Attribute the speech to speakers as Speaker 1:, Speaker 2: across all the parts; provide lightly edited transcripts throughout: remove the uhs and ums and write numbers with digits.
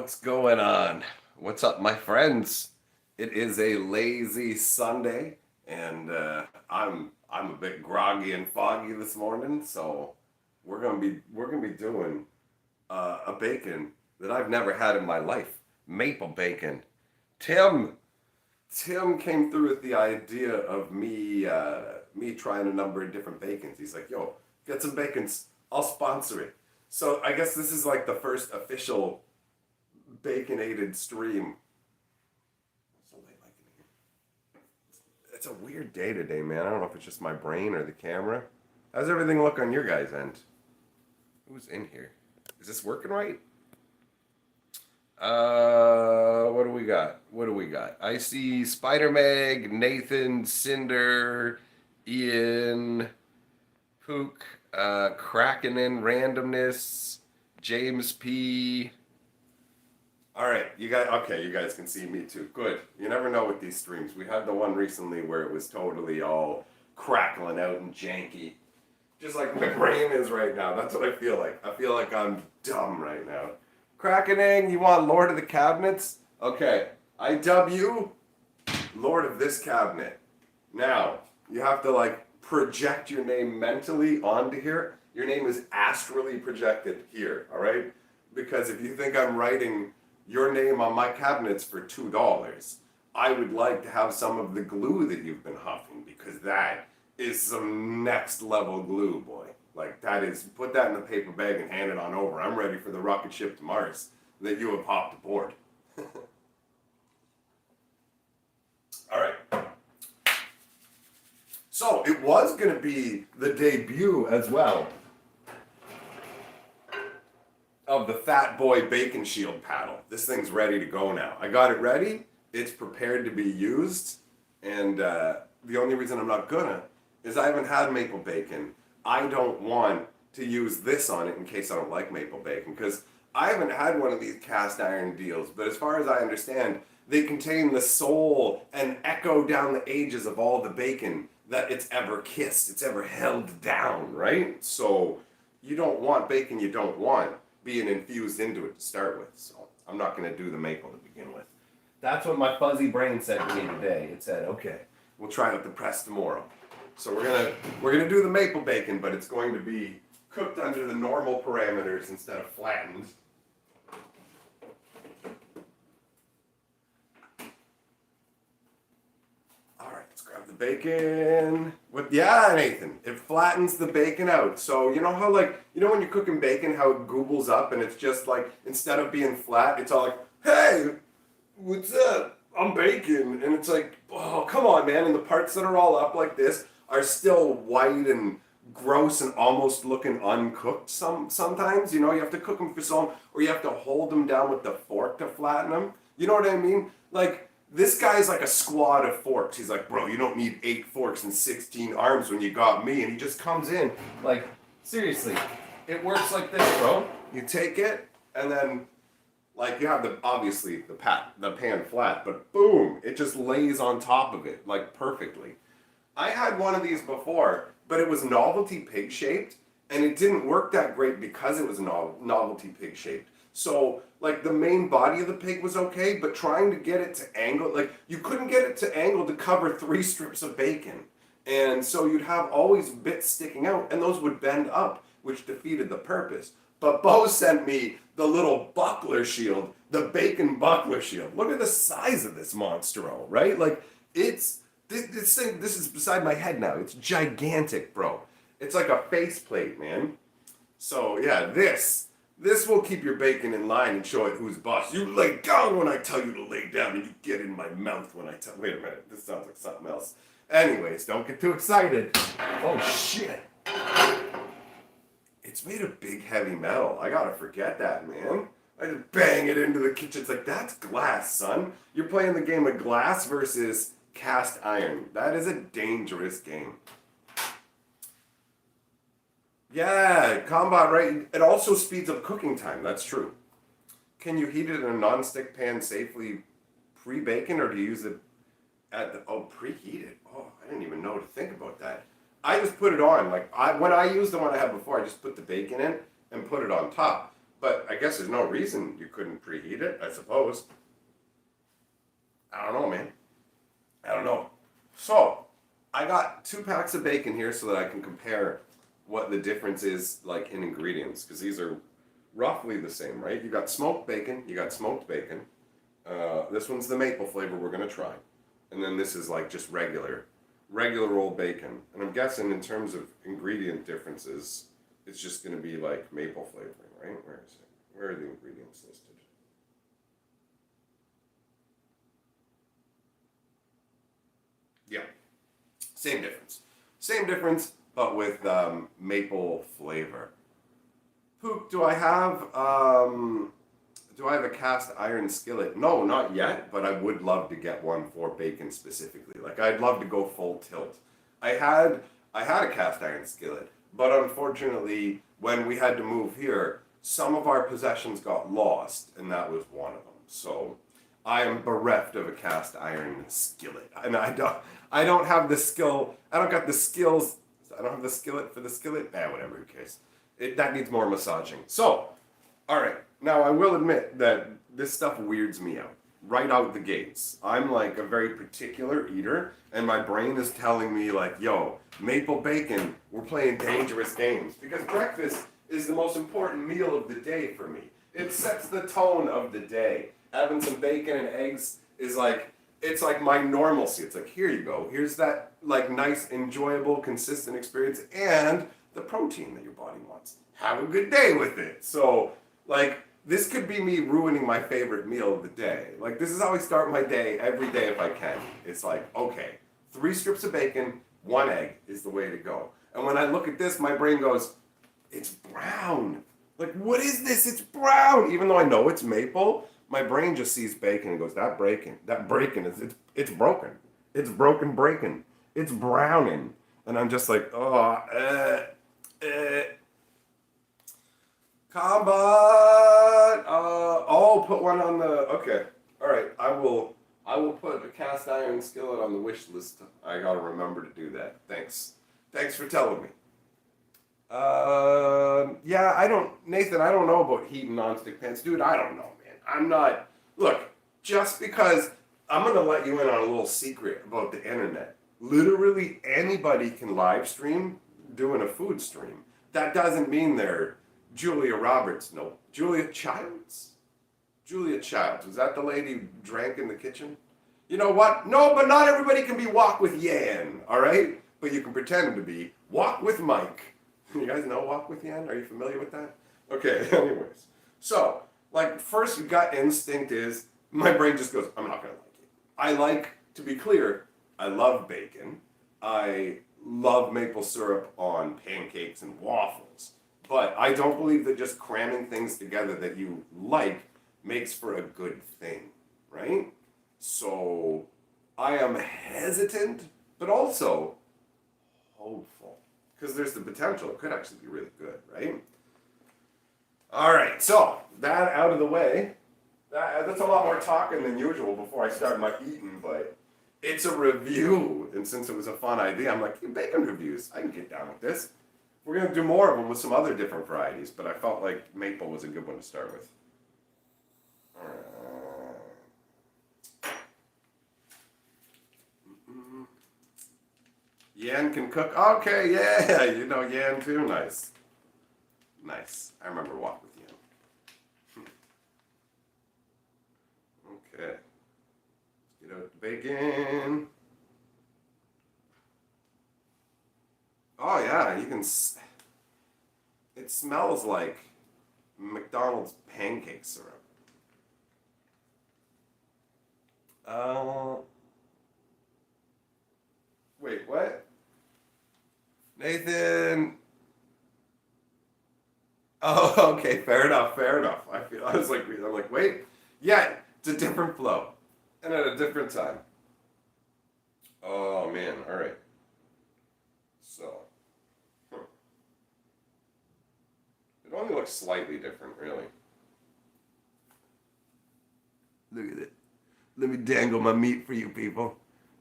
Speaker 1: What's going on? What's up, my friends? It is a lazy Sunday, and I'm a bit groggy and foggy this morning. So we're gonna be doing a bacon that I've never had in my life, maple bacon. Tim Tim came through with the idea of me trying a number of different bacons. He's like, "Yo, get some bacons. I'll sponsor it." So I guess this is like the first official baconated stream. So late like in here. It's a weird day today, man. I don't know if it's just my brain or the camera. How's everything look on your guys' end? Who's in here? Is this working right? What do we got? What do we got? I see Spider Meg, Nathan, Cinder, Ian, Pook, Kraken in randomness, James P. All right, you guys. Okay, you guys can see me too. Good. You never know with these streams. We had the one recently where it was totally all crackling out and janky, just like my brain is right now. That's what I feel like. I feel like I'm dumb right now. Krakening, you want Lord of the Cabinets? Okay, I dub you Lord of this cabinet. Now, you have to like project your name mentally onto here. Your name is astrally projected here, all right? Because if you think I'm writing your name on my cabinets for $2, I would like to have some of the glue that you've been huffing because that is some next level glue, boy. Like that is, put that in a paper bag and hand it on over. I'm ready for the rocket ship to Mars that you have hopped aboard. All right. So it was going to be the debut as well of the Fat Boy Bacon Shield paddle. This thing's ready to go now. I got it ready. It's prepared to be used. And the only reason I'm not gonna is I haven't had maple bacon. I don't want to use this on it in case I don't like maple bacon because I haven't had one of these cast iron deals. But as far as I understand, they contain the soul and echo down the ages of all the bacon that it's ever kissed, it's ever held down, right? So you don't want bacon you don't want being infused into it to start with. So I'm not going to do the maple to begin with. That's what my fuzzy brain said to me today. It said, okay, we'll try out the press tomorrow. So we're gonna do the maple bacon, but it's going to be cooked under the normal parameters instead of flattened. All right, let's grab the bacon. Yeah, Nathan, it flattens the bacon out. So you know how when you're cooking bacon, how it goobles up and it's just like instead of being flat, it's all like, hey, what's up? I'm bacon, and it's like, oh, come on, man. And the parts that are all up like this are still white and gross and almost looking uncooked sometimes. You know, you have to cook them for so long, or you have to hold them down with the fork to flatten them. You know what I mean? Like, this guy's like a squad of forks. He's like, bro, you don't need 8 forks and 16 arms when you got me. And he just comes in, like, seriously, it works like this, bro. You take it, and then like you have obviously the pan flat, but boom, it just lays on top of it like perfectly. I had one of these before, but it was novelty pig shaped, and it didn't work that great because it was novelty pig shaped. So like the main body of the pig was okay, but trying to get it to angle, like you couldn't get it to angle to cover 3 strips of bacon. And so you'd have always bits sticking out, and those would bend up, which defeated the purpose. But Bo sent me the little buckler shield, the bacon buckler shield. Look at the size of this monstero, right? Like, it's, this thing, this is beside my head now. It's gigantic, bro. It's like a faceplate, man. So, yeah, this will keep your bacon in line and show it who's boss. You lay down when I tell you to lay down, and you get in my mouth when I tell, wait a minute, this sounds like something else. Anyways, don't get too excited. Oh, shit. It's made of big heavy metal. I gotta forget that, man. I just bang it into the kitchen. It's like, that's glass, son. You're playing the game of glass versus cast iron. That is a dangerous game. Yeah, combat, right? It also speeds up cooking time. That's true. Can you heat it in a non-stick pan safely pre-bacon, or do you use it at the, preheat it? Oh, I didn't even know to think about that. I just put it on. Like when I used the one I had before, I just put the bacon in and put it on top. But I guess there's no reason you couldn't preheat it, I suppose. I don't know, man. I don't know. So, I got 2 packs of bacon here so that I can compare what the difference is like in ingredients, because these are roughly the same, right? You got smoked bacon, you got smoked bacon. This one's the maple flavor we're gonna try, and then this is like just regular old bacon. And I'm guessing in terms of ingredient differences, it's just gonna be like maple flavoring, right? Where is it? Where are the ingredients listed? Yeah, same difference. Same difference, but with maple flavor. Poop, do I have a cast iron skillet? No, not yet, but I would love to get one for bacon specifically. Like I'd love to go full tilt. I had I had a cast iron skillet, but unfortunately when we had to move here, some of our possessions got lost, and that was one of them. So I am bereft of a cast iron skillet. And I don't have the skill. I don't got the skills. I don't have the skillet for the skillet. Whatever, who cares? That needs more massaging. So, all right. Now, I will admit that this stuff weirds me out right out the gates. I'm like a very particular eater, and my brain is telling me, like, yo, maple bacon, we're playing dangerous games. Because breakfast is the most important meal of the day for me. It sets the tone of the day. Having some bacon and eggs is like, it's like my normalcy. It's like, here you go. Here's that, like, nice, enjoyable, consistent experience and the protein that your body wants. Have a good day with it. So, like, this could be me ruining my favorite meal of the day. Like, this is how I start my day every day if I can. It's like, okay, 3 strips of bacon, 1 egg is the way to go. And when I look at this, my brain goes, it's brown. Like, what is this? It's brown. Even though I know it's maple, my brain just sees bacon and goes, that bacon is, it's broken. It's broken bacon. It's browning. And I'm just like, combat. Put one on the, okay. All right, I will put a cast iron skillet on the wish list. I gotta remember to do that. Thanks for telling me. Nathan, I don't know about heat and nonstick pans. Dude, I don't know, man. I'm not, look, just because I'm going to let you in on a little secret about the internet. Literally anybody can live stream doing a food stream. That doesn't mean they're Julia Roberts. No, Julia Childs? Julia Childs. Was that the lady who drank in the kitchen? You know what? No, but not everybody can be Walk with Yan, all right? But you can pretend to be Walk with Mike. You guys know Walk with Yan? Are you familiar with that? Okay, anyways. So, like, first gut instinct is, my brain just goes, I'm not going to like it. I like, to be clear, I love bacon. I love maple syrup on pancakes and waffles. But I don't believe that just cramming things together that you like makes for a good thing, right? So, I am hesitant, but also hopeful. Because there's the potential. It could actually be really good, right? All right, so that out of the way. That's a lot more talking than usual before I start my eating, but it's a review. And since it was a fun idea, I'm like, bacon reviews. I can get down with this. We're going to do more of them with some other different varieties, but I felt like maple was a good one to start with. Yan can cook. Okay, yeah, you know Yan too. Nice. Nice. I remember Walk with Yan. Okay. Let's get out the bacon. Oh yeah, you can. It smells like McDonald's pancake syrup. Wait, what? Nathan. Oh, okay, fair enough, fair enough. I'm like, wait, yeah, it's a different flow, and at a different time. Oh man, all right. So, it only looks slightly different, really. Look at it. Let me dangle my meat for you people.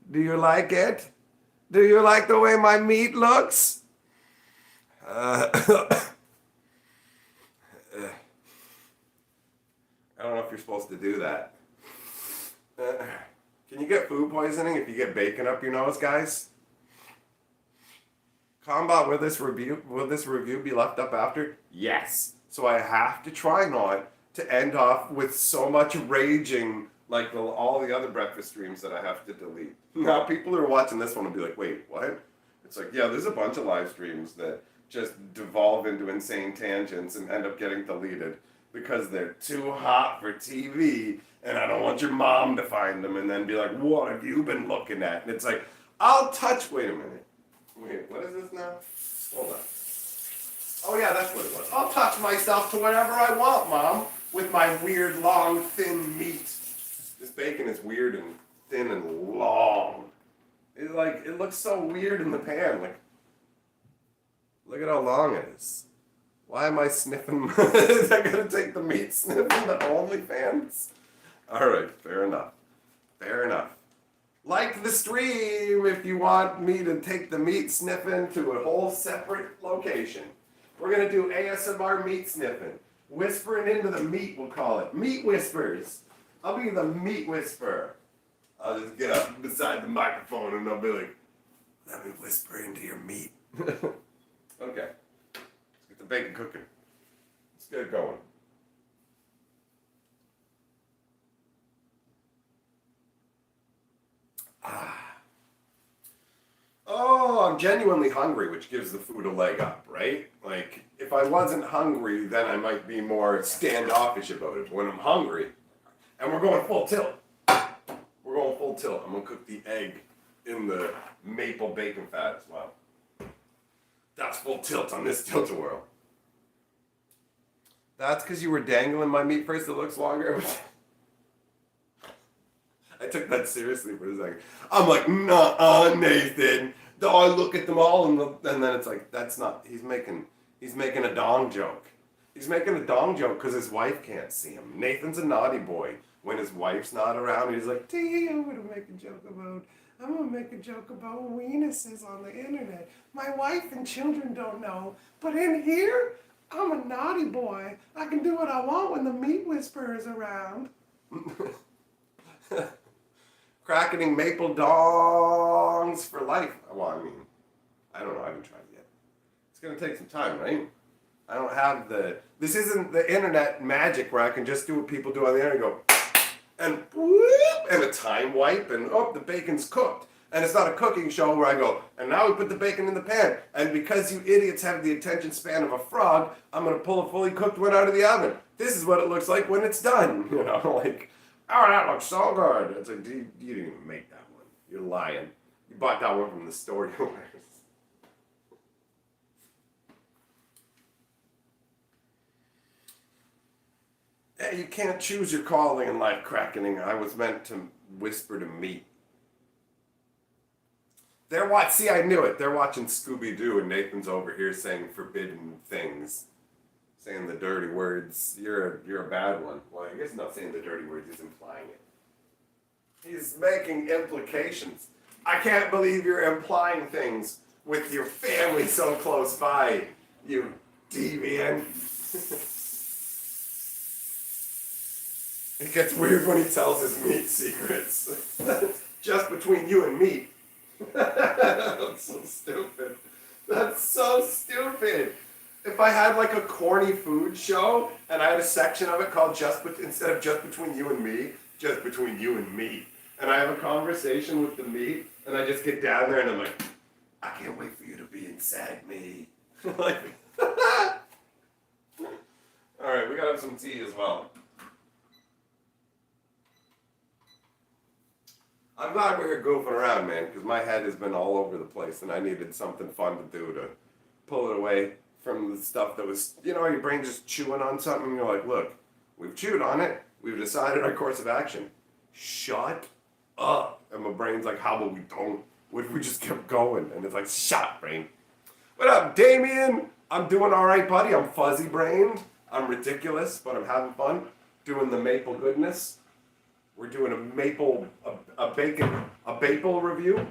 Speaker 1: Do you like it? Do you like the way my meat looks? don't know if you're supposed to do that. Can you get food poisoning if you get bacon up your nose, guys? Combat, will this review be left up after? Yes. So I have to try not to end off with so much raging like all the other breakfast streams that I have to delete. Now people who are watching this one will be like, wait, what? It's like, yeah, there's a bunch of live streams that just devolve into insane tangents and end up getting deleted because they're too hot for TV and I don't want your mom to find them and then be like, what have you been looking at? And it's like, wait a minute. Wait, what is this now? Hold on. Oh yeah, that's what it was. I'll touch myself to whatever I want, Mom, with my weird, long, thin meat. This bacon is weird and thin and long. It looks so weird in the pan. Like, look at how long it is. Why am I sniffing? Is that gonna take the meat sniffing to OnlyFans? Alright, fair enough. Fair enough. Like the stream if you want me to take the meat sniffing to a whole separate location. We're gonna do ASMR meat sniffing. Whispering into the meat, we'll call it. Meat whispers. I'll be the meat whisperer. I'll just get up beside the microphone and I'll be like, let me whisper into your meat. Okay. Let's get the bacon cooking. Let's get it going. Oh, I'm genuinely hungry, which gives the food a leg up, right? Like, if I wasn't hungry, then I might be more standoffish about it. But when I'm hungry, and we're going full tilt. We're going full tilt. I'm going to cook the egg in the maple bacon fat as well. That's full tilt on this tilt-a-whirl. That's because you were dangling my meat first. It looks longer. I took that seriously for a second. I'm like, nah, Nathan. I look at them all, and then it's like, that's not. He's making a dong joke. He's making a dong joke because his wife can't see him. Nathan's a naughty boy. When his wife's not around, he's like, I'm gonna make a joke about weenuses on the internet. My wife and children don't know, but in here, I'm a naughty boy. I can do what I want when the meat whisperer is around. Crackening maple dongs for life. Well, I mean, I don't know. I haven't tried it yet. It's going to take some time, right? I don't have this isn't the internet magic where I can just do what people do on the internet and go, and whoop, and a time wipe, and the bacon's cooked. And it's not a cooking show where I go, and now we put the bacon in the pan. And because you idiots have the attention span of a frog, I'm going to pull a fully cooked one out of the oven. This is what it looks like when it's done. You know, like, oh, that looks so good. It's like, you didn't even make that one. You're lying. You bought that one from the store. Hey, you can't choose your calling in life, crackening. I was meant to whisper to meat. See, I knew it. They're watching Scooby-Doo, and Nathan's over here saying forbidden things. Saying the dirty words. You're a bad one. Well, I guess not saying the dirty words, he's implying it. He's making implications. I can't believe you're implying things with your family so close by, you deviant. It gets weird when he tells his meat secrets. Just between you and me. That's so stupid. That's so stupid. If I had like a corny food show and I had a section of it called instead of just between you and me, just between you and me, and I have a conversation with the meat, and I just get down there and I'm like, I can't wait for you to be inside me. Like, all right, we gotta have some tea as well. I'm glad we're here goofing around, man, because my head has been all over the place, and I needed something fun to do to pull it away from the stuff that was, your brain just chewing on something, and you're like, look, we've chewed on it, we've decided our course of action. Shut up. And my brain's like, how about we don't? What if we just kept going? And it's like, shut up, brain. What up, Damien? I'm doing all right, buddy. I'm fuzzy-brained. I'm ridiculous, but I'm having fun doing the maple goodness. We're doing a bacon review.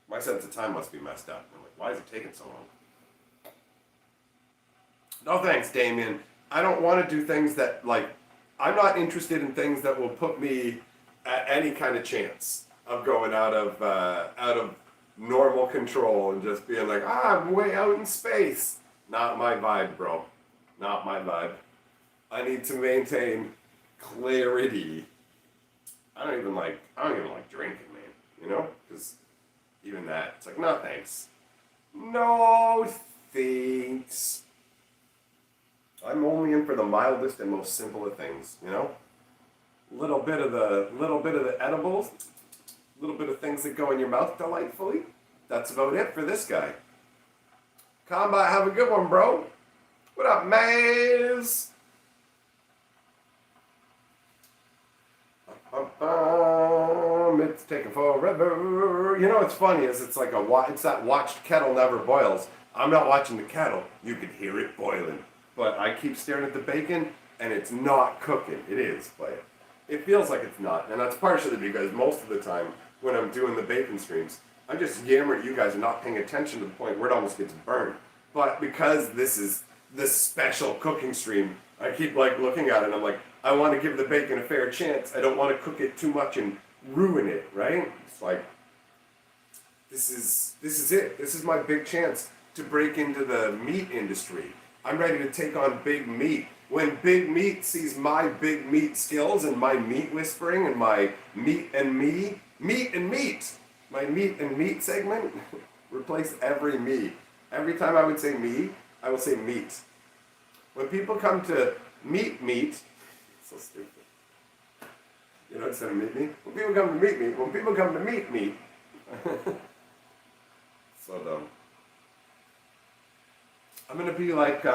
Speaker 1: My sense of time must be messed up. I'm like, Why is it taking so long? No thanks, Damien. I don't want to do things that, like, I'm not interested in things that will put me at any kind of chance of going out of normal control and just being like, I'm way out in space. Not my vibe, bro. Not my vibe. I need to maintain clarity. I don't even like drinking, man. You know? Because even that, it's like, no thanks. No thanks. I'm only in for the mildest and most simple of things, you know? Little bit of the edibles, little bit of things that go in your mouth delightfully. That's about it for this guy. Combat, have a good one, bro. What up, Maze? It's taking forever. You know what's funny is it's like it's that watched kettle never boils. I'm not watching the kettle. You can hear it boiling. But I keep staring at the bacon, and it's not cooking. It is, but it feels like it's not. And that's partially because most of the time when I'm doing the bacon streams, I'm just yammering at you guys and not paying attention to the point where it almost gets burned. But because this is this special cooking stream, I keep like looking at it and I'm like, I want to give the bacon a fair chance. I don't want to cook it too much and ruin it, right? It's like, this is it. This is my big chance to break into the meat industry. I'm ready to take on Big Meat. When Big Meat sees my Big Meat skills and my meat whispering and my meat and meat, my meat and meat segment, replace every me. Every time I would say me, I will say meat. When people come to meet, so stupid. You know, instead of meet me, when people come to meet me, when people come to meet me, so dumb. I'm gonna be like,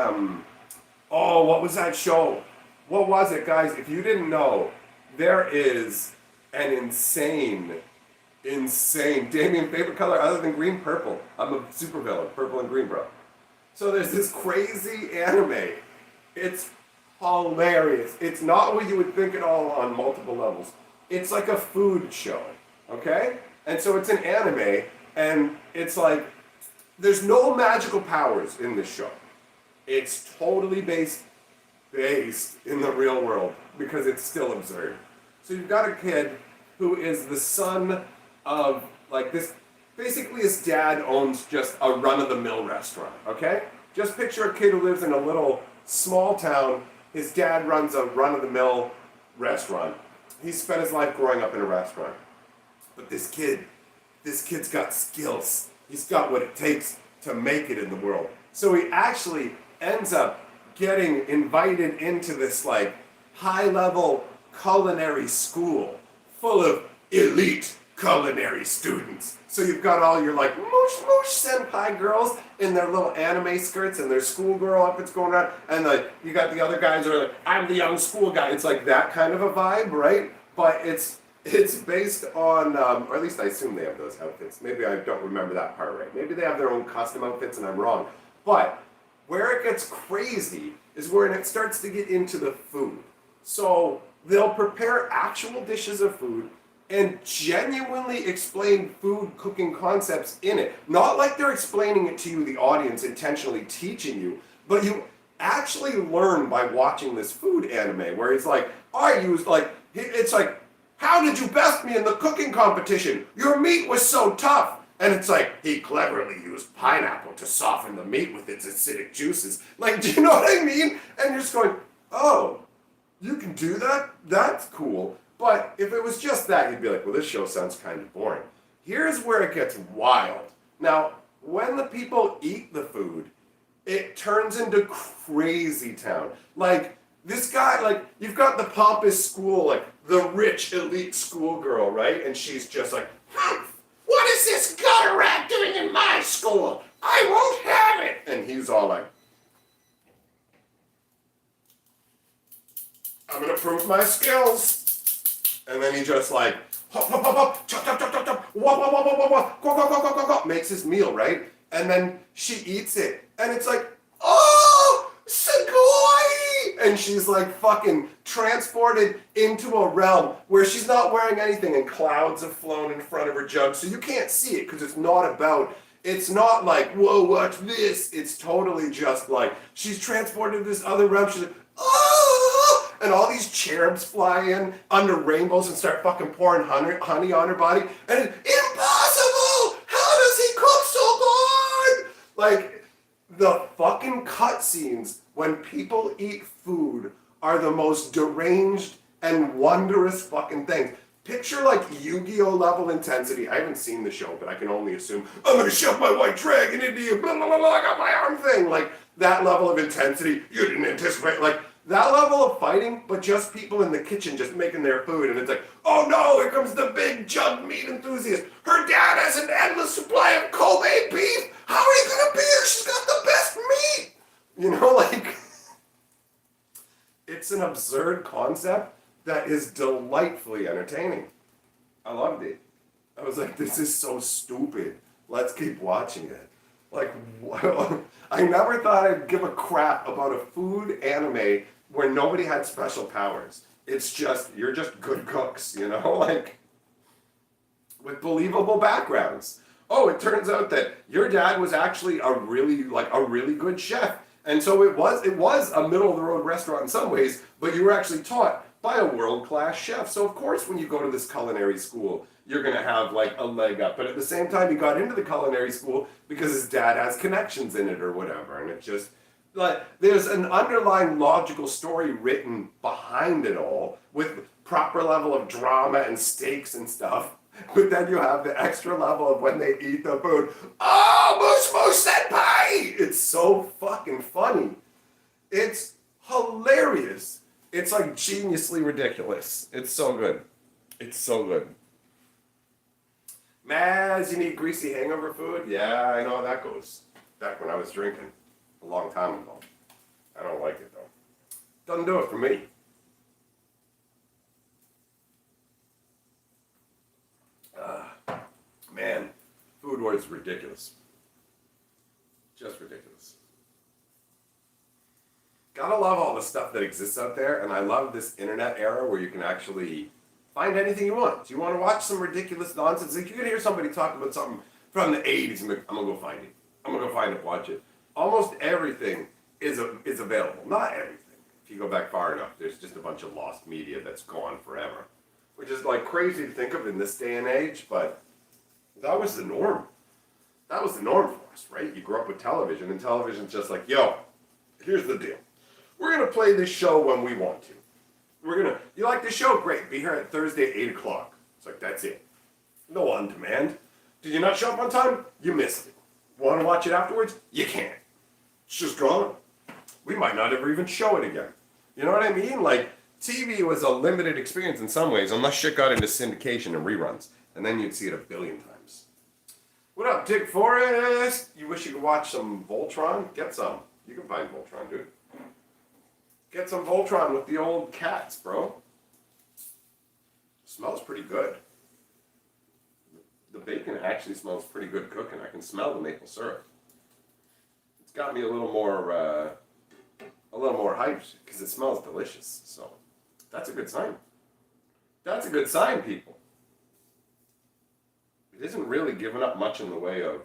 Speaker 1: oh, what was that show? What was it, guys? If you didn't know, there is an insane, Damien, favorite color other than green, purple. I'm a supervillain, purple and green, bro. So there's this crazy anime. It's hilarious. It's not what you would think at all on multiple levels. It's like a food show, okay? And so it's an anime, and it's like, there's no magical powers in this show. It's totally based in the real world because it's still absurd. So you've got a kid who is the son of like this, basically his dad owns just a run-of-the-mill restaurant, okay? Just picture a kid who lives in a little small town. His dad runs a run-of-the-mill restaurant. He's spent his life growing up in a restaurant. But this kid's got skills. He's got what it takes to make it in the world. So he actually ends up getting invited into this like high-level culinary school full of elite culinary students. So you've got all your like moosh senpai girls in their little anime skirts and their schoolgirl outfits going around, and like you got the other guys who are like, I'm the young school guy. It's like that kind of a vibe, right? But it's based on, or at least I assume they have those outfits. Maybe I don't remember that part right. Maybe they have their own custom outfits and I'm wrong. But where it gets crazy is when it starts to get into the food. So they'll prepare actual dishes of food and genuinely explain food cooking concepts in it. Not like they're explaining it to you, the audience, intentionally teaching you, but you actually learn by watching this food anime where it's like, it's like, how did you best me in the cooking competition? Your meat was so tough. And it's like, he cleverly used pineapple to soften the meat with its acidic juices. Like, do you know what I mean? And you're just going, oh, you can do that? That's cool. But if it was just that, you'd be like, well, this show sounds kind of boring. Here's where it gets wild. Now, when the people eat the food, it turns into crazy town. Like, this guy, like, you've got the pompous school, like, the rich elite schoolgirl, right? And she's just like, what is this gutter rat doing in my school? I won't have it! And he's all like, I'm gonna prove my skills. And then he just like, hop, hop, hop, hop, chop, chop, chop, chop, chop, wah, wah, wah, wah, wah, wah, go, go, go, go, go, go, makes his meal, right? And then she eats it. And it's like, oh, Sugoi! And she's like fucking transported into a realm where she's not wearing anything and clouds have flown in front of her jug. So you can't see it because it's not about It's not like, whoa, watch this. It's totally just like, she's transported to this other realm. She's like, oh! And all these cherubs fly in under rainbows and start fucking pouring honey on her body. And it's impossible! How does he cook so good? Like, the fucking cutscenes when people eat food are the most deranged and wondrous fucking things. Picture like Yu-Gi-Oh level intensity. I haven't seen the show, but I can only assume I'm gonna shove my white dragon into you. Blah, blah, blah, blah, I got my arm thing. Like that level of intensity, you didn't anticipate. Like that level of fighting, but just people in the kitchen just making their food, and it's like, oh no, here comes the big jug meat enthusiast. Her dad has an endless supply of Kobe beef. How are you gonna be here? She's got the best meat. You know, like it's an absurd concept that is delightfully entertaining. I loved it. I was like, this is so stupid. Let's keep watching it. Like, I never thought I'd give a crap about a food anime where nobody had special powers. It's just, you're just good cooks, you know? Like, with believable backgrounds. Oh, it turns out that your dad was actually a really good chef. And so it was a middle of the road restaurant in some ways, but you were actually taught by a world-class chef. So of course when you go to this culinary school, you're gonna have like a leg up. But at the same time, he got into the culinary school because his dad has connections in it or whatever. And it just, like, there's an underlying logical story written behind it all with proper level of drama and stakes and stuff. But then you have the extra level of when they eat the food. Oh, Moose Moose Senpai! It's so fucking funny. It's hilarious. It's like geniusly ridiculous. It's so good. It's so good. Maz, you need greasy hangover food? Yeah, I know how that goes. Back when I was drinking. A long time ago. I don't like it though. Doesn't do it for me. Man, food wars ridiculous. Just ridiculous. Gotta love all the stuff that exists out there, and I love this internet era where you can actually find anything you want. Do you want to watch some ridiculous nonsense? Like you can hear somebody talk about something from the 80s, and I'm gonna go find it. I'm gonna go find it, watch it. Almost everything is available. Not everything. If you go back far enough, there's just a bunch of lost media that's gone forever. Which is like crazy to think of in this day and age, but that was the norm. That was the norm for us, right? You grew up with television, and television's just like, yo, here's the deal. We're going to play this show when we want to. You like this show? Great. Be here at Thursday at 8 o'clock. It's like, that's it. No on demand. Did you not show up on time? You missed it. Want to watch it afterwards? You can't. It's just gone. We might not ever even show it again. You know what I mean? Like, TV was a limited experience in some ways, unless shit got into syndication and reruns. And then you'd see it a billion times. What up, Dick Forrest? You wish you could watch some Voltron? Get some. You can find Voltron, dude. Get some Voltron with the old cats, bro. Smells pretty good. The bacon actually smells pretty good cooking. I can smell the maple syrup. It's got me a little more hyped because it smells delicious. So that's a good sign. That's a good sign, people. It isn't really giving up much in the way of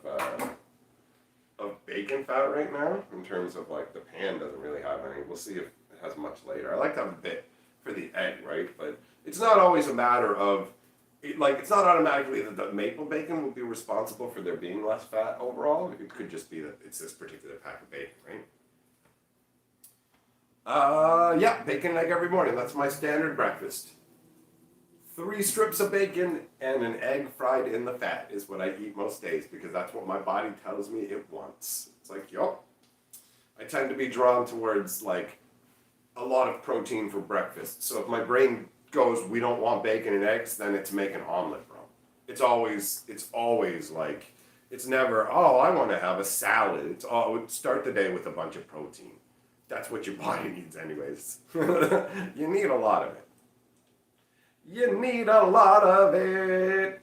Speaker 1: bacon fat right now. In terms of like the pan doesn't really have any. We'll see if it has much later. I like to have a bit for the egg, right? But it's not always a matter of it's not automatically that the maple bacon will be responsible for there being less fat overall. It could just be that it's this particular pack of bacon, right? Yeah, bacon and egg every morning. That's my standard breakfast. 3 strips of bacon and an egg fried in the fat is what I eat most days because that's what my body tells me it wants. It's like, yo, I tend to be drawn towards like a lot of protein for breakfast. So if my brain goes, we don't want bacon and eggs, then it's make an omelet, bro. It's always like, it's never, oh, I want to have a salad. It's start the day with a bunch of protein. That's what your body needs anyways. You need a lot of it. You need a lot of it.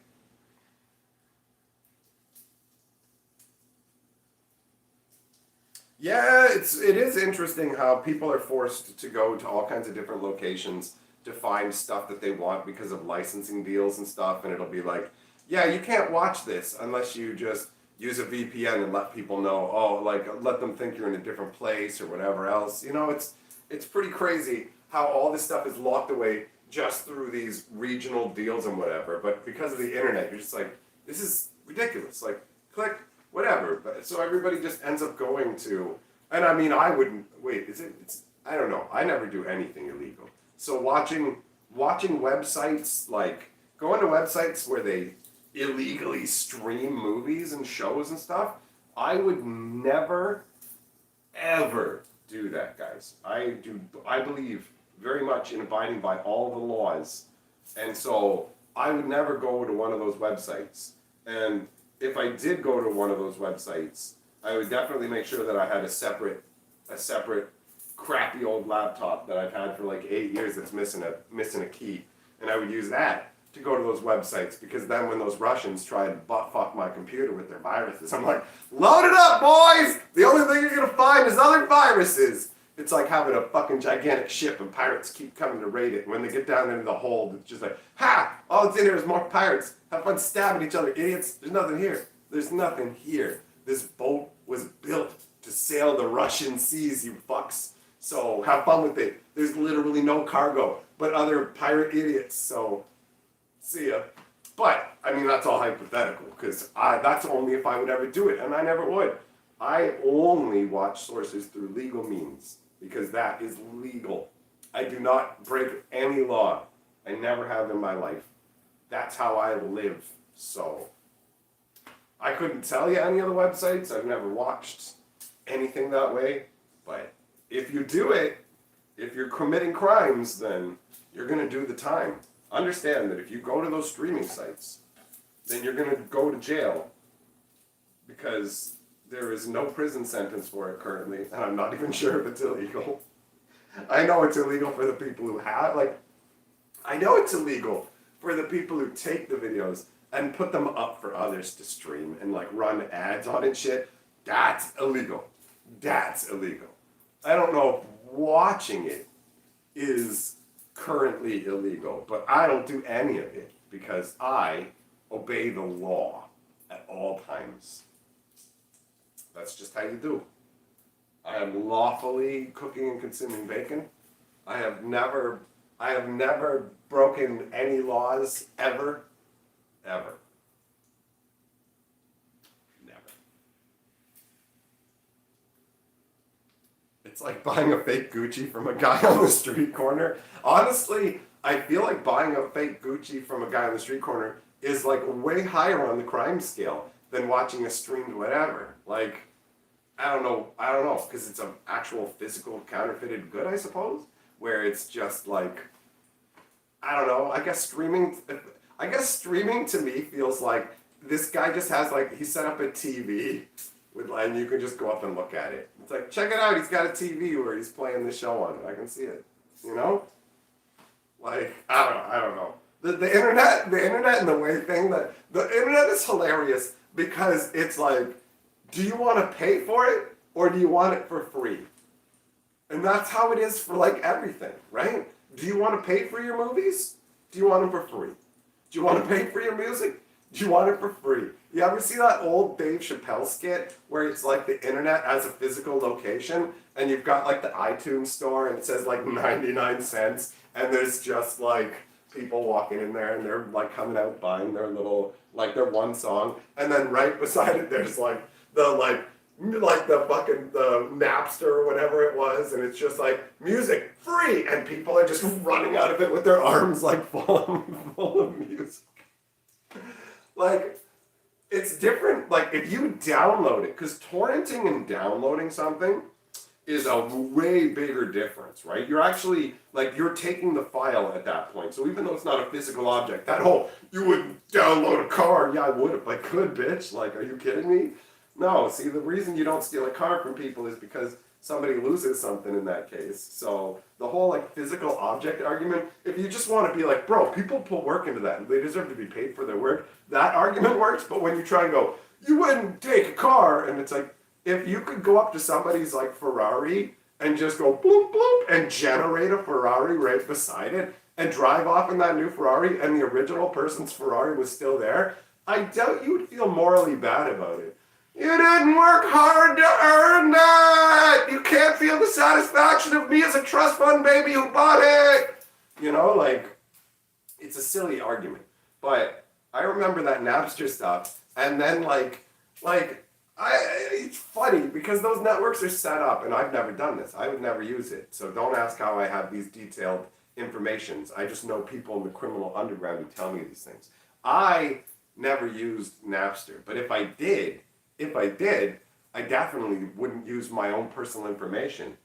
Speaker 1: Yeah, it is interesting how people are forced to go to all kinds of different locations to find stuff that they want because of licensing deals and stuff, and it'll be like, yeah, you can't watch this unless you just use a VPN and let people know, oh, like let them think you're in a different place or whatever else. You know, it's pretty crazy how all this stuff is locked away just through these regional deals and whatever. But because of the internet, you're just like, this is ridiculous. Like, click, whatever. But so everybody just ends up going to, and I mean, I wouldn't wait. It's I don't know. I never do anything illegal. So watching websites, like going to websites where they illegally stream movies and shows and stuff, I would never ever do that, guys. I believe very much in abiding by all the laws, and so I would never go to one of those websites. And if I did go to one of those websites, I would definitely make sure that I had a separate crappy old laptop that I've had for like 8 years that's missing a key, and I would use that to go to those websites, because then when those Russians try to butt fuck my computer with their viruses, I'm like, load it up, boys! The only thing you're gonna find is other viruses. It's like having a fucking gigantic ship and pirates keep coming to raid it. And when they get down into the hold, it's just like, ha! All that's in here is more pirates. Have fun stabbing each other, idiots. There's nothing here. There's nothing here. This boat was built to sail the Russian seas, you fucks. So have fun with it. There's literally no cargo, but other pirate idiots. So see ya. But, I mean, that's all hypothetical, because that's only if I would ever do it, and I never would. I only watch sources through legal means, because that is legal. I do not break any law. I never have in my life. That's how I live. So, I couldn't tell you any of the websites. I've never watched anything that way. But if you do it, if you're committing crimes, then you're going to do the time. Understand that if you go to those streaming sites, then you're going to go to jail, because there is no prison sentence for it currently, and I'm not even sure if it's illegal. I know it's illegal for the people who I know it's illegal for the people who take the videos and put them up for others to stream and like run ads on it and shit. That's illegal. That's illegal. I don't know if watching it is currently illegal, but I don't do any of it because I obey the law at all times. That's just how you do. I am lawfully cooking and consuming bacon. I have never broken any laws ever. Never. It's like buying a fake Gucci from a guy on the street corner. Honestly, I feel like buying a fake Gucci from a guy on the street corner is like way higher on the crime scale than watching a streamed whatever. Like, I don't know, because it's an actual physical counterfeited good, I suppose, where it's just like, I don't know, I guess streaming to me feels like this guy just has like, he set up a TV with, and you can just go up and look at it. It's like, check it out, he's got a TV where he's playing the show on it, I can see it, you know? Like, I don't know. The internet and the way thing that, the internet is hilarious because it's like, do you want to pay for it or do you want it for free? And that's how it is for like everything, right? Do you want to pay for your movies? Do you want them for free? Do you want to pay for your music? Do you want it for free? You ever see that old Dave Chappelle skit where it's like the internet as a physical location and you've got like the iTunes store and it says like 99 cents and there's just like people walking in there and they're like coming out buying their little, like their one song, and then right beside it there's like the fucking the Napster or whatever it was, and it's just like music free and people are just running out of it with their arms like full of music. Like, it's different, like, if you download it, because torrenting and downloading something is a way bigger difference, right? You're actually, like, you're taking the file at that point. So even though it's not a physical object, that whole, you wouldn't download a car. Yeah, I would if I could, bitch. Like, are you kidding me? No, see, the reason you don't steal a car from people is because somebody loses something in that case. So the whole like physical object argument, if you just want to be like, bro, people put work into that and they deserve to be paid for their work, that argument works. But when you try and go, you wouldn't take a car, and it's like, if you could go up to somebody's like Ferrari and just go bloop bloop and generate a Ferrari right beside it and drive off in that new Ferrari and the original person's Ferrari was still there, I doubt you would feel morally bad about it. You didn't work hard to earn that. You can't feel the satisfaction of me as a trust fund baby who bought it. You know, like, it's a silly argument. But I remember that Napster stuff, and then it's funny because those networks are set up, and I've never done this. I would never use it. So don't ask how I have these detailed informations. I just know people in the criminal underground who tell me these things. I never used Napster, but if I did, I definitely wouldn't use my own personal information.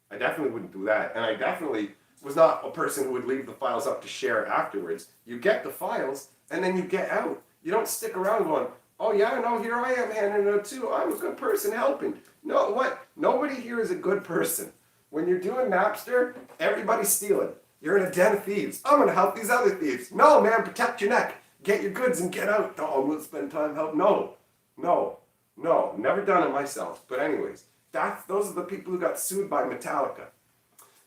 Speaker 1: I definitely wouldn't do that. And I definitely was not a person who would leave the files up to share afterwards. You get the files, and then you get out. You don't stick around going, oh yeah, no, here I am handing it out too. I'm a good person helping. No, what? Nobody here is a good person. When you're doing Napster, everybody's stealing. You're in a den of thieves. I'm going to help these other thieves. No, man, protect your neck. Get your goods and get out. Oh, I'm going to spend time helping. No, never done it myself. But anyways, those are the people who got sued by Metallica.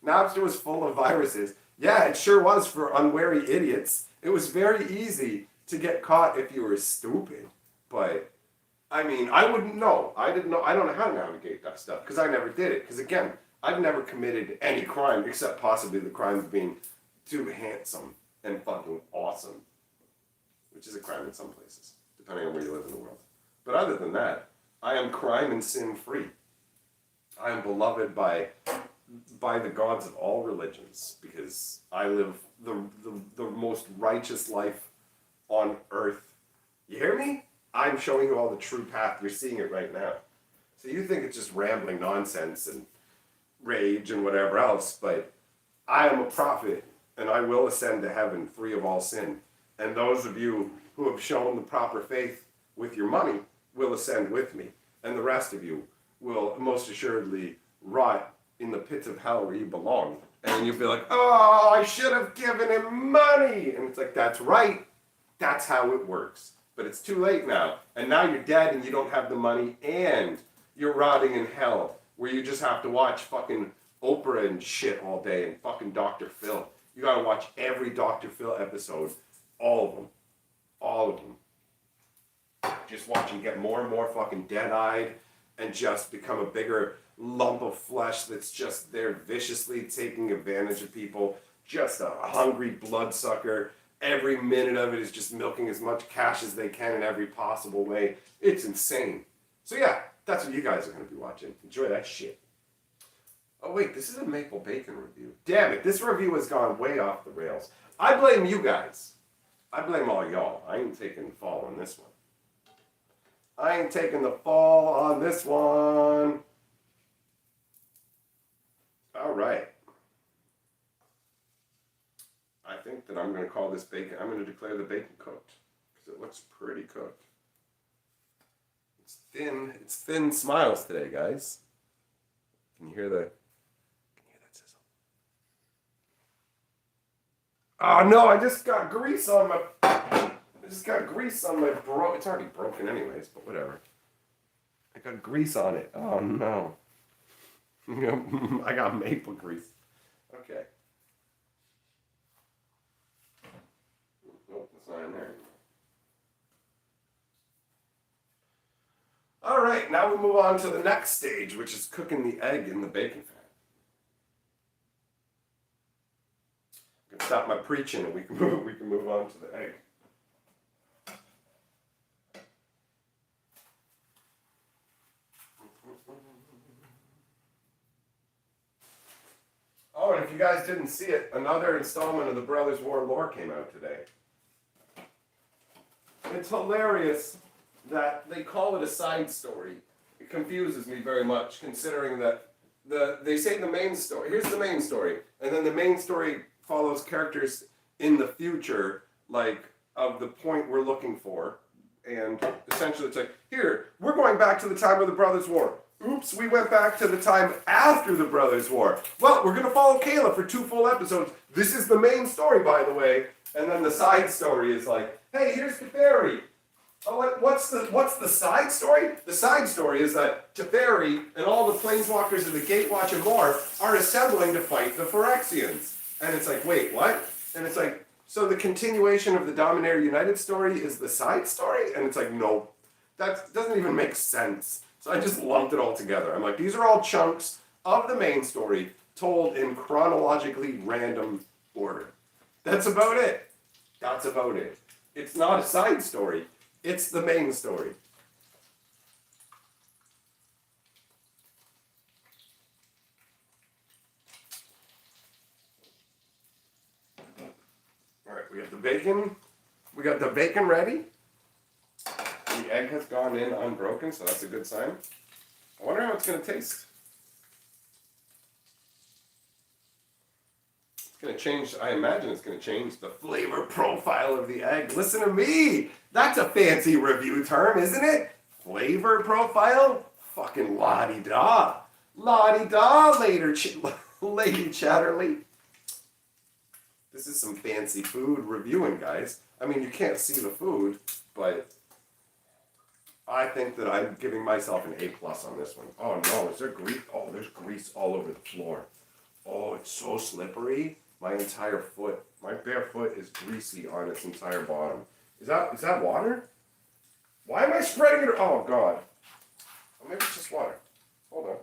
Speaker 1: Napster was full of viruses. Yeah, it sure was for unwary idiots. It was very easy to get caught if you were stupid. But, I mean, I wouldn't know. I don't know how to navigate that stuff because I never did it. Because again, I've never committed any crime except possibly the crime of being too handsome and fucking awesome. Which is a crime in some places, depending on where you live in the world. But other than that, I am crime and sin free. I am beloved by the gods of all religions because I live the most righteous life on earth. You hear me? I'm showing you all the true path. You're seeing it right now. So you think it's just rambling nonsense and rage and whatever else, but I am a prophet and I will ascend to heaven free of all sin. And those of you who have shown the proper faith with your money will ascend with me. And the rest of you will most assuredly rot in the pits of hell where you belong. And you'll be like, oh, I should have given him money. And it's like, that's right. That's how it works. But it's too late now. And now you're dead and you don't have the money and you're rotting in hell where you just have to watch fucking Oprah and shit all day and fucking Dr. Phil. You gotta watch every Dr. Phil episode. All of them. All of them. Just watch him get more and more fucking dead-eyed and just become a bigger lump of flesh that's just there viciously taking advantage of people. Just a hungry bloodsucker. Every minute of it is just milking as much cash as they can in every possible way. It's insane. So yeah, that's what you guys are going to be watching. Enjoy that shit. Oh wait, this is a maple bacon review. Damn it, this review has gone way off the rails. I blame you guys. I blame all y'all. I ain't taking the fall on this one. I ain't taking the fall on this one. All right. I think that I'm going to call this bacon, I'm going to declare the bacon cooked. Because it looks pretty cooked. It's thin smiles today, guys. Can you hear that sizzle? Oh no, I just got grease on my, it's already broken anyways, but whatever. I got grease on it. Oh no. I got maple grease. Okay. Nope, it's not in there. All right, now we move on to the next stage, which is cooking the egg in the bacon fat. I can stop my preaching and we can move on to the egg. Oh, and if you guys didn't see it, another installment of the Brothers War lore came out today. It's hilarious that they call it a side story. It confuses me very much, considering that they say the main story. Here's the main story, and then the main story follows characters in the future, like of the point we're looking for, and essentially it's like, here, we're going back to the time of the Brothers War. Oops, we went back to the time after the Brothers War. Well, we're gonna follow Kayla for 2 full episodes. This is the main story, by the way, and then the side story is like, hey, here's Teferi. Oh, what's the side story? The side story is that Teferi and all the Planeswalkers of the Gatewatch and more are assembling to fight the Phyrexians. And it's like, wait, what? And it's like, so the continuation of the Dominaria United story is the side story? And it's like, no. That doesn't even make sense. So I just lumped it all together. I'm like, these are all chunks of the main story told in chronologically random order. That's about it. That's about it. It's not a side story. It's the main story. All right, we got the bacon. We got the bacon ready. The egg has gone in unbroken, so that's a good sign. I wonder how it's going to taste. It's going to change, I imagine it's going to change the flavor profile of the egg. Listen to me! That's a fancy review term, isn't it? Flavor profile? Fucking la-di-da. La-di-da, Lady Chatterley. This is some fancy food reviewing, guys. I mean, you can't see the food, but I think that I'm giving myself an A+ on this one. Oh no, is there grease? Oh, there's grease all over the floor. Oh, it's so slippery. My entire foot, my bare foot is greasy on its entire bottom. Is that water? Why am I spreading it? Oh God. Oh, maybe it's just water. Hold on.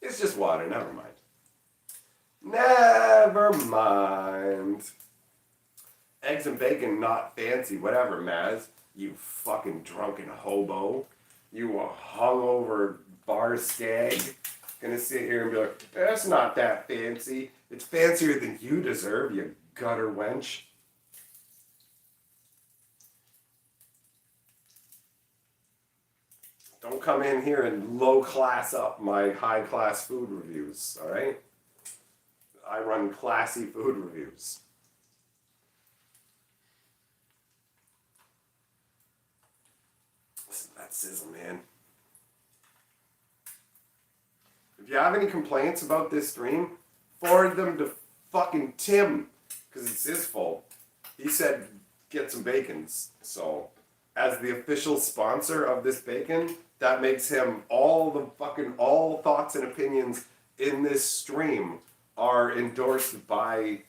Speaker 1: It's just water, never mind. Never mind. Eggs and bacon, not fancy. Whatever, Maz. You fucking drunken hobo. You a hungover bar skag. Gonna sit here and be like, that's not that fancy. It's fancier than you deserve, you gutter wench. Don't come in here and low class up my high class food reviews, alright? I run classy food reviews. Listen to that sizzle, man. If you have any complaints about this stream, forward them to fucking Tim, because it's his fault. He said get some bacons, so as the official sponsor of this bacon, that makes him all thoughts and opinions in this stream are endorsed by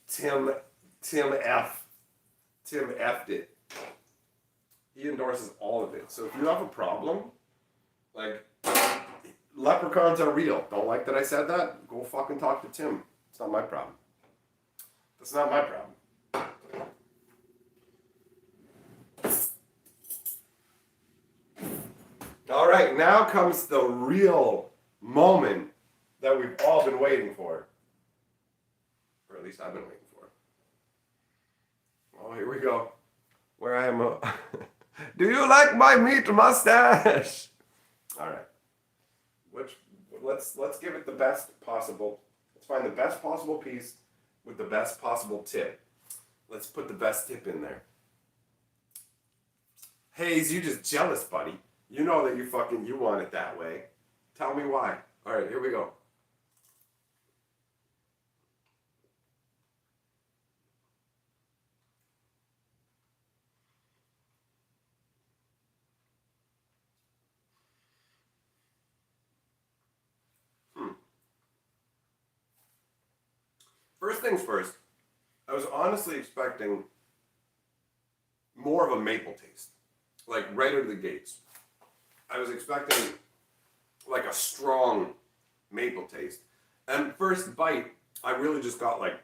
Speaker 1: Tim F. Tim F'd it. He endorses all of it. So if you have a problem, like, leprechauns are real. Don't like that I said that? Go fucking talk to Tim. It's not my problem. That's not my problem. All right, now comes the real moment that we've all been waiting for. Or at least I've been waiting for. Oh, here we go. Where I am. Do you like my meat mustache? All right. Let's give it the best possible. Let's find the best possible piece with the best possible tip. Let's put the best tip in there. Hayes, you just jealous, buddy. You know that you want it that way. Tell me why. All right, here we go. First things first, I was honestly expecting more of a maple taste. Like right out of the gates. I was expecting like a strong maple taste. And first bite, I really just got like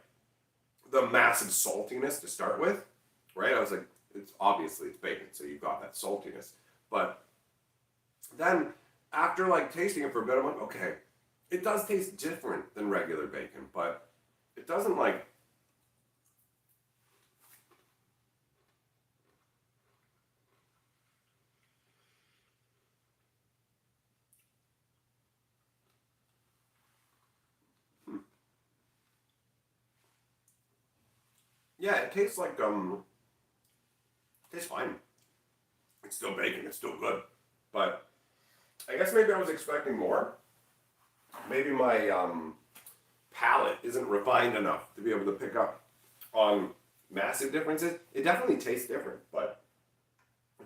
Speaker 1: the massive saltiness to start with, right? I was like, it's bacon, so you got that saltiness. But then after like tasting it for a bit, I'm like, okay, it does taste different than regular bacon, but it doesn't like, yeah, it tastes like, it tastes fine. It's still bacon, it's still good. But I guess maybe I was expecting more. Maybe my palate isn't refined enough to be able to pick up on massive differences. It definitely tastes different, but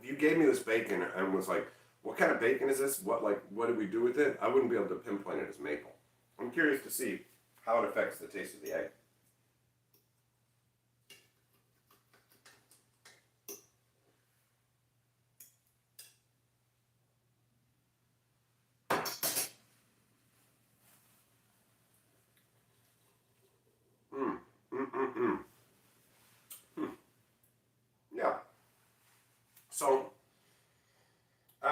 Speaker 1: if you gave me this bacon and was like, what kind of bacon is this? What did we do with it? I wouldn't be able to pinpoint it as maple. I'm curious to see how it affects the taste of the egg.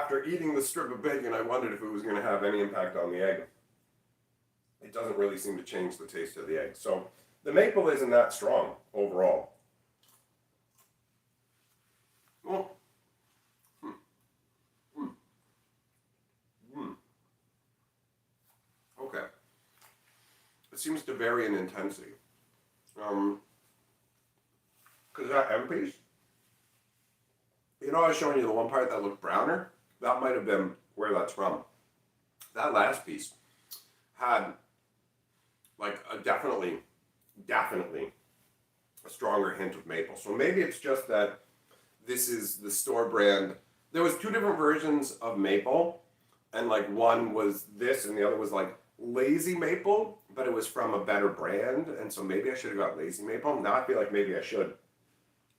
Speaker 1: after eating the strip of bacon, I wondered if it was going to have any impact on the egg. It doesn't really seem to change the taste of the egg. So the maple isn't that strong overall. Well, okay. It seems to vary in intensity. Because that end piece, you know, I was showing you the one part that looked browner. That might have been where that's from. That last piece had like a definitely a stronger hint of maple. So maybe it's just that this is the store brand. There was two different versions of maple, and like one was this and the other was like lazy maple, but it was from a better brand, and so maybe I should have got lazy maple. Now I feel like maybe I should,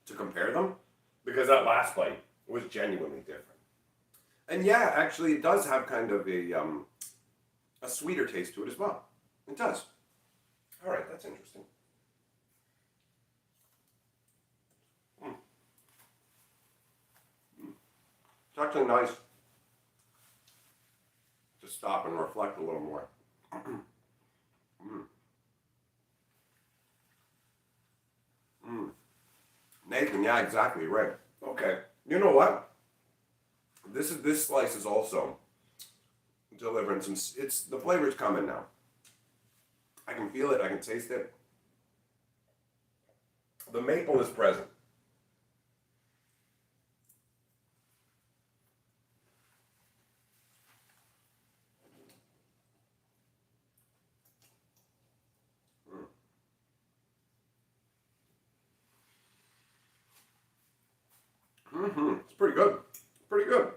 Speaker 1: to compare them, because that last bite was genuinely different. And yeah, actually it does have kind of a sweeter taste to it as well. It does. All right, that's interesting. It's actually nice to stop and reflect a little more. Nathan, yeah, exactly right. Okay, you know what? This slice is also delivering some. It's the flavor's coming now. I can feel it. I can taste it. The maple is present. It's pretty good. Pretty good.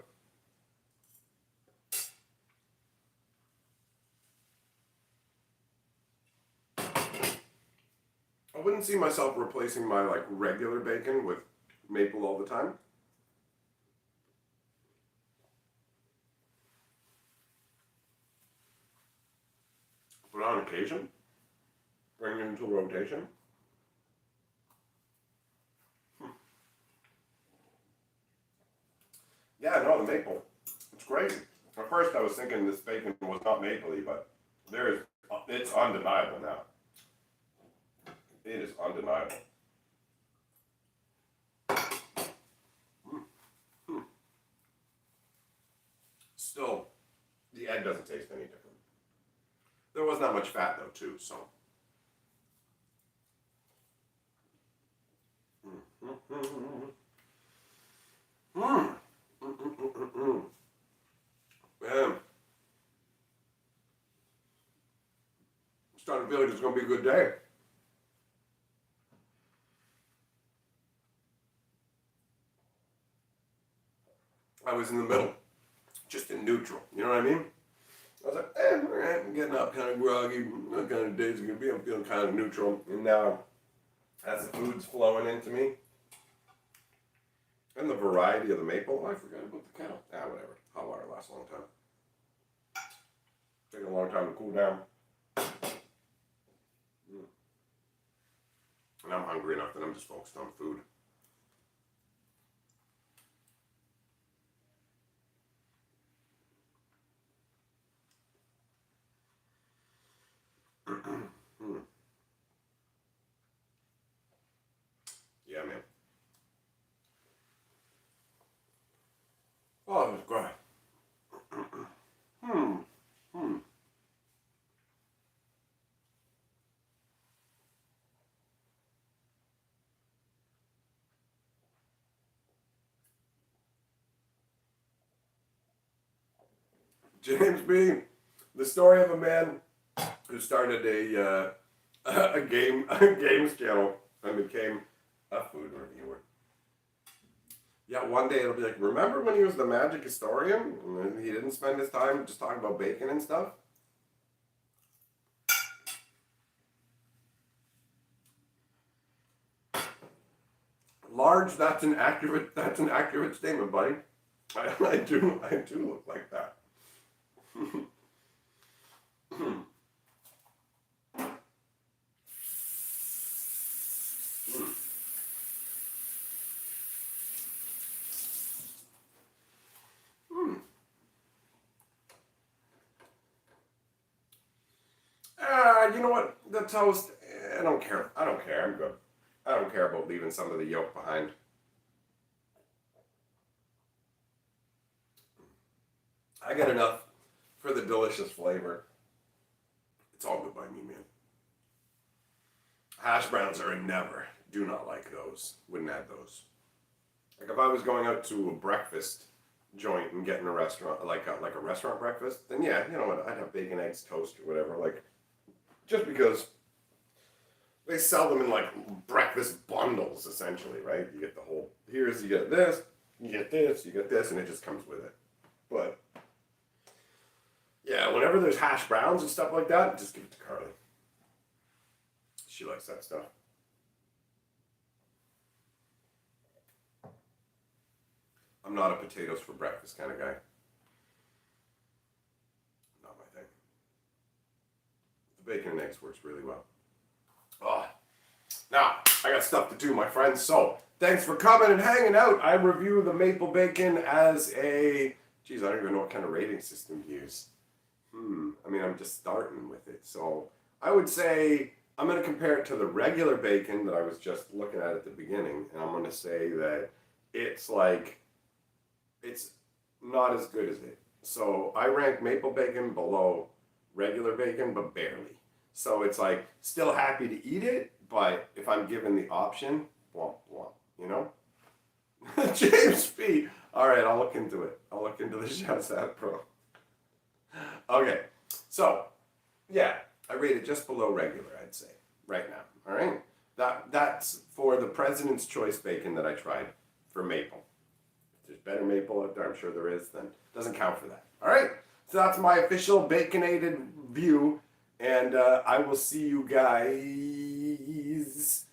Speaker 1: I wouldn't see myself replacing my like regular bacon with maple all the time. But on occasion, bring it into rotation. Yeah, no, the maple. It's crazy. At first I was thinking this bacon was not mapley, but it's undeniable now. It is undeniable. Still, the egg doesn't taste any different. There was not much fat though, too, so. Man, I'm starting to feel like it's going to be a good day. I was in the middle, just in neutral. You know what I mean? I was like, all right, I'm getting up kind of groggy. What kind of day's it going to be? I'm feeling kind of neutral. And now, as the food's flowing into me, and the variety of the maple, I forgot about the kettle. Ah, whatever. Hot water lasts a long time. Taking a long time to cool down. And I'm hungry enough that I'm just focused on food. Yeah, man. Oh, it was great. James B., the story of a man who started a games channel and became a food reviewer. Yeah, one day it'll be like, remember when he was the magic historian and he didn't spend his time just talking about bacon and stuff? Large, that's an accurate statement, buddy. I do look like that. you know what? The toast, I don't care. I don't care. I'm good. I don't care about leaving some of the yolk behind. I get enough for the delicious flavor. It's all good by me, man. Hash browns are a never. Do not like those. Wouldn't add those. Like if I was going out to a breakfast joint and getting a restaurant, like a restaurant breakfast, then yeah, you know what? I'd have bacon, eggs, toast, or whatever. Like, just because they sell them in like breakfast bundles, essentially, right? You get the whole, you get this, you get this, you get this, and it just comes with it. But yeah, whenever there's hash browns and stuff like that, just give it to Carly. She likes that stuff. I'm not a potatoes for breakfast kind of guy. Not my thing. The bacon and eggs works really well. Oh, now I got stuff to do, my friends. So thanks for coming and hanging out. I review the maple bacon as a, geez, I don't even know what kind of rating system to use. I mean, I'm just starting with it. So I would say I'm going to compare it to the regular bacon that I was just looking at the beginning. And I'm going to say that it's like, it's not as good as it. So I rank maple bacon below regular bacon, but barely. So it's like, still happy to eat it, but if I'm given the option, womp womp, you know? James P. All right, I'll look into it. I'll look into the Shouts Out Pro. Okay, so, yeah, I rate it just below regular, I'd say, right now, all right? That's for the President's Choice bacon that I tried for maple. If there's better maple out there, I'm sure there is, then it doesn't count for that, all right? So that's my official baconated view, and I will see you guys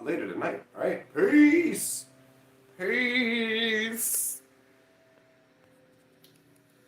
Speaker 1: later tonight, all right? Peace!